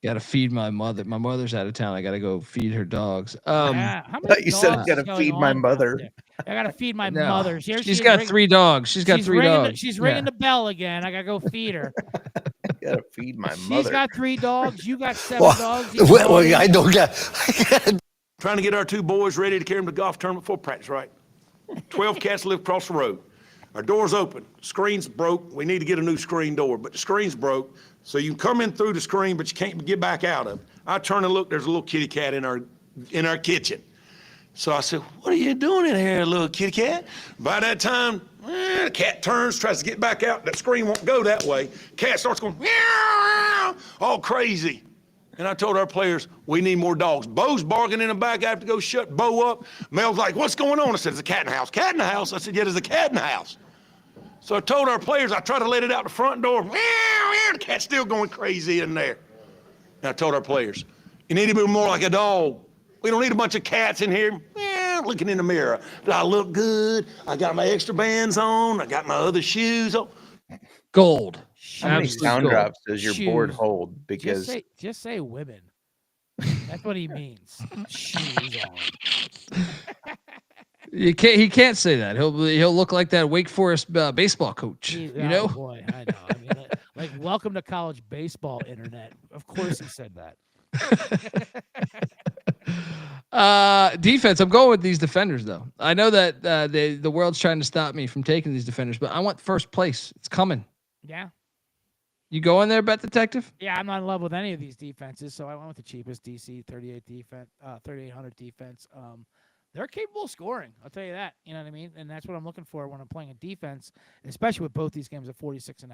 Speaker 1: Gotta feed my mother. My mother's out of town. I gotta go feed her dogs.
Speaker 8: How many
Speaker 9: you said I gotta feed my mother.
Speaker 8: I gotta feed my mother.
Speaker 1: She's got 3 dogs. She's got 3 dogs.
Speaker 8: She's ringing the bell again. I gotta go feed her.
Speaker 9: Gotta feed my mother.
Speaker 8: She's got 3 dogs. You got 7 dogs.
Speaker 10: I don't get. Trying to get our 2 boys ready to carry them to golf tournament before practice, right? 12 cats live across the road. Our door's open. Screen's broke. We need to get a new screen door, but the screen's broke. So you can come in through the screen, but you can't get back out of it. I turn and look, there's a little kitty cat in our kitchen. So I said, what are you doing in here, little kitty cat? By that time, the cat turns, tries to get back out. That screen won't go that way. Cat starts going, meow, all crazy. And I told our players, we need more dogs. Bo's barking in the back. I have to go shut Bo up. Mel's like, what's going on? I said, there's a cat in the house. Cat in the house? I said, yeah, there's a cat in the house. So I told our players, I tried to let it out the front door. Meow, meow, the cat's still going crazy in there. And I told our players, you need to be more like a dog. We don't need a bunch of cats in here. Meow, looking in the mirror. Do I look good? I got my extra bands on. I got my other shoes on.
Speaker 1: Gold.
Speaker 9: How many sound drops does your board hold? Because
Speaker 8: just say women. That's what he means. Shoes on.
Speaker 1: He can't say that. He'll look like that Wake Forest baseball coach. You know?
Speaker 8: Boy, I know. I mean, like welcome to college baseball internet. Of course he said
Speaker 1: that. Defense. I'm going with these defenders though. I know that the world's trying to stop me from taking these defenders, but I want first place. It's coming.
Speaker 8: Yeah.
Speaker 1: You go in there, Bet Detective?
Speaker 8: Yeah, I'm not in love with any of these defenses, so I went with the cheapest DC 3,800 defense. They're capable of scoring. I'll tell you that. You know what I mean? And that's what I'm looking for when I'm playing a defense, especially with both these games at 46.5.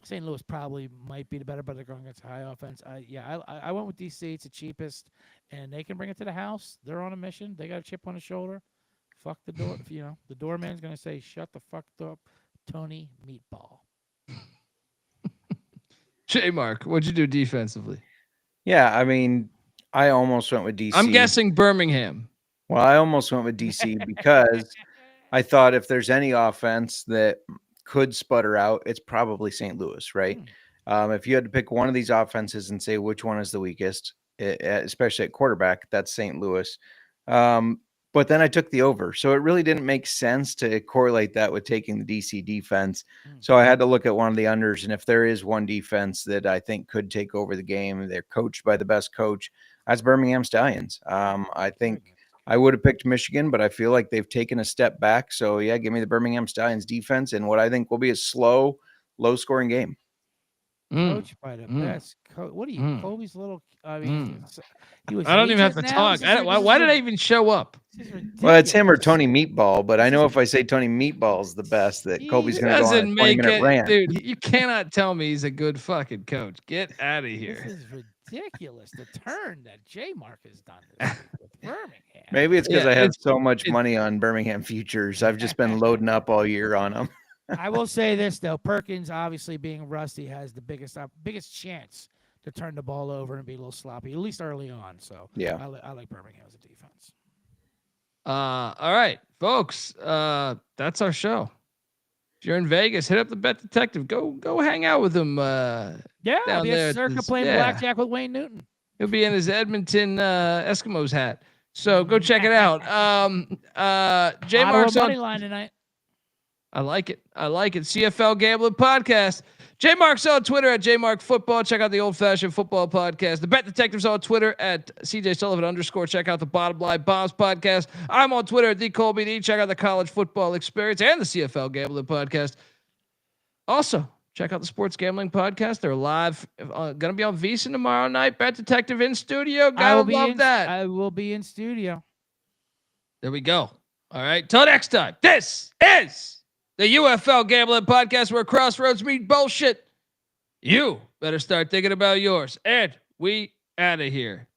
Speaker 8: St. Louis probably might be the better, but they're going against high offense. I went with DC. It's the cheapest, and they can bring it to the house. They're on a mission. They got a chip on the shoulder. Fuck the door. The doorman's going to say, shut the fuck up, Tony Meatball.
Speaker 1: Jmark, what'd you do defensively?
Speaker 9: Yeah, I mean, I almost went with DC.
Speaker 1: I'm guessing Birmingham.
Speaker 9: Well, I almost went with DC because I thought if there's any offense that could sputter out, it's probably St. Louis, right? If you had to pick one of these offenses and say which one is the weakest, especially at quarterback, that's St. Louis. But then I took the over. So it really didn't make sense to correlate that with taking the DC defense. So I had to look at one of the unders. And if there is one defense that I think could take over the game, they're coached by the best coach, that's Birmingham Stallions. I think I would have picked Michigan, but I feel like they've taken a step back. So yeah, give me the Birmingham Stallions defense and what I think will be a slow, low scoring game.
Speaker 8: Coached by the best coach. What are you, Colby's little? I mean,
Speaker 1: I don't even have to talk. Why did I even show up?
Speaker 9: Well, it's him or Tony Meatball, but I know if I say Tony Meatball is the best, that Colby's going to go on a 20-minute rant.
Speaker 1: Dude, you cannot tell me he's a good fucking coach. Get out of here.
Speaker 8: This is ridiculous. The turn that Jmark has done with Birmingham.
Speaker 9: Maybe it's because I have so much money on Birmingham futures. I've just been loading up all year on them.
Speaker 8: I will say this though, Perkins obviously being rusty has the biggest chance to turn the ball over and be a little sloppy, at least early on. So
Speaker 9: yeah,
Speaker 8: I like Birmingham as a defense.
Speaker 1: All right, folks, that's our show. If you're in Vegas, hit up the Bet Detective. Go hang out with him.
Speaker 8: I'll be
Speaker 1: there
Speaker 8: at Circa playing blackjack with Wayne Newton.
Speaker 1: He'll be in his Edmonton Eskimos hat. So go check it out. Jmark's
Speaker 8: money line tonight.
Speaker 1: I like it. CFL Gambling Podcast. Jmark's on Twitter at Jmark Football. Check out the Old Fashioned Football Podcast. The Bet Detective's on Twitter at CJ Sullivan _ Check out the Bottom Line Bombs Podcast. I'm on Twitter at Colby Dant. Check out the College Football Experience and the CFL Gambling Podcast. Also, check out the Sports Gambling Podcast. They're live. Going to be on VSiN tomorrow night. Bet Detective in studio. Gotta love that.
Speaker 8: I will be in studio.
Speaker 1: There we go. All right. Till next time. This is the UFL Gambling Podcast, where crossroads meet bullshit. You better start thinking about yours. And we out of here.